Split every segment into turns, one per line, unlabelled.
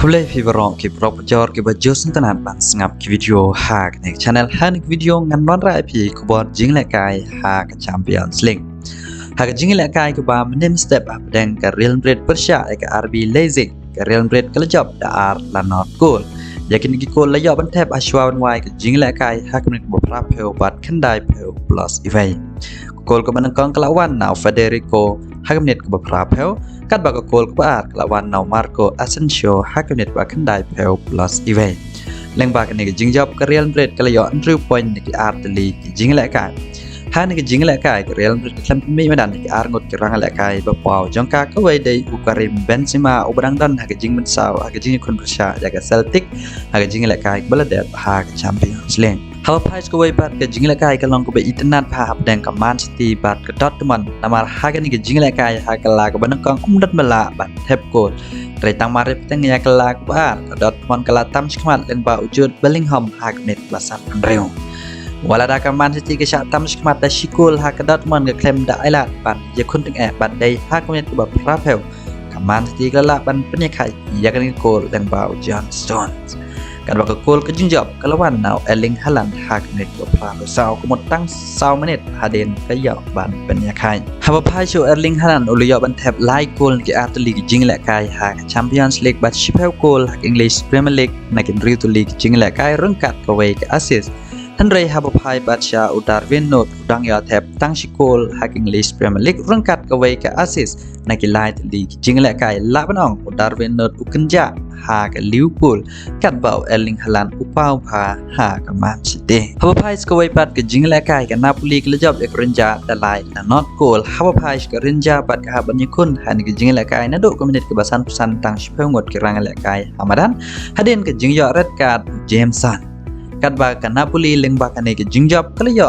Kulai fiberon ki propjor ki bajosan tanan ban sngap ki video ha ne channel han video ngan non ra pi ku bot jing le kai ha ka Champions League ha ka jing le kai ku ba menem step up dan ka Real Madrid Persia ka RB Leipzig ka Real Madrid ka job da ar la not goal yakin ki goal la yo ban tep ashwa ban wai ka jing le kai ha ka bo pra pheu bat khan dai pheu plus evai goal ko ban kong kelawan now Federico Hakamnet ko pra pheu kat ba goal ko ar lawan now Marco Asensio Hakamnet ba khan dai pheu plus evai leng ba kan ni jing job ka Real Madrid ka yo andrew point ni ar tali jing le kai ha ni jing le kai ka Real Madrid klam mi ma dan ni ar ngot ki rang le kai ba pau jong ka ka wei dei Karim Benzema ubadang dan ha ka jing min saw ha ka jing kon Persia ya ka Celtic ha ka jing le kai Baladet ha ka Champions League how price ko wei bat ka jing le kai ka long ko be itnat pha hab dang ka Man City bat ka Dortmund namar ha ka ni ka jing le kai ha ka la ka ban kong dat mala bat thep ko Rai tang marip teng ya ka la ka ba ka Dortmund ka la tam skmat leng ba ujud Bellingham ha ka net basan Andreu wala da ka Man City ka sha tam skmat da shikul ha ka Dortmund ka klem da ailat ban ya kun teng bat dai ha ka net ba pra pheu ka Man City ka la ban pen ya khai ya ka ni gol leng ba John Stones kan ba ka gol ka jing job ka lawan now Erling Haaland ha ka net ba pra ka saw ko mot tang saw minute Harden ka ya ban pen ya khai ha ba phai show Erling Haaland ulu ya ban thep lai gol ki atli ki jing la kai ha ka Champions League bat shipel gol ha English Premier League na kin Real to League jing la kai rung kat ka wei ka assistท่านเรย์ฮับพายบัตชาอุดาร์เวนโนดดังยาแทบตั้งชิโกลฮักอิงลิสเปรมิลีกรังกัดกเวกับอาซิสในกีฬาลีกจิงและไก่ลาบันองอุดาร์เวนโนดอุกันยาฮากับลิเวอร์พูลกัดเบาเอลลิงฮาลันอุปาวพาฮากับแมนซิตี้ฮับพายสกเวบัตกับจิงและไก่กับนาโปลีกและจอบเอกรินจาแต่ลายและนอตโกลฮับพายกับรินจาบัตกับฮับบัญญัคุณฮันกับจิงและไก่นัดดูคอมมินิตกับบัสันพุสันตั้งชิเพลงหมดกับรังและไก่ฮามาดันฮัดเดนกับจิงยอเรดการ์ดเจมสันkat ba ka Napoli leng ba ka ne ki jing job kala yo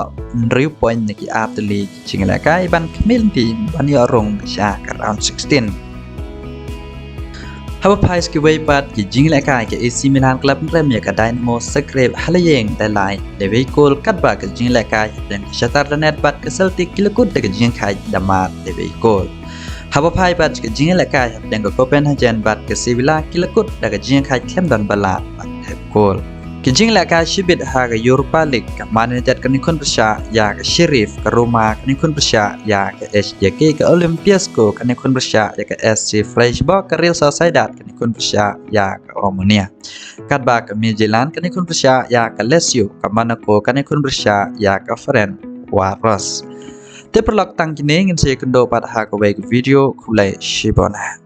riu point ne ki after league jing la kai ban kmil team ban yo rong sha ka round 16 Haba Pais ki wei pat ki jing la kai ki AC Milan club rem ya ka Dynamo Zagreb halayeng da lai de wei goal kat ba ka jing la kai dan Shakhtar Donetsk bat ka Celtic kilakut da ka jing kai da mat de wei goal Haba Pai bat ka jing la kai dan ka Copenhagen bat ka Sevilla kilakut da ka jing kai klem dan bala bat de goal ki jing la ka shibit ha ka Europa League ka Man United ka ni kon Persia ya ka Sheriff ka Roma ka ni kon Persia ya ka HJK ka Olympiacos ka ni kon Persia ya ka SC Freiburg ka Real Sociedad ka ni kon Persia ya ka Omonia kat ba ka Midtjylland ka ni kon Persia ya ka Lazio ka Monaco ka ni kon Persia ya ka Ferencvaros te perlok tang kini ngin saya kendo pada ha ka video kulai shibona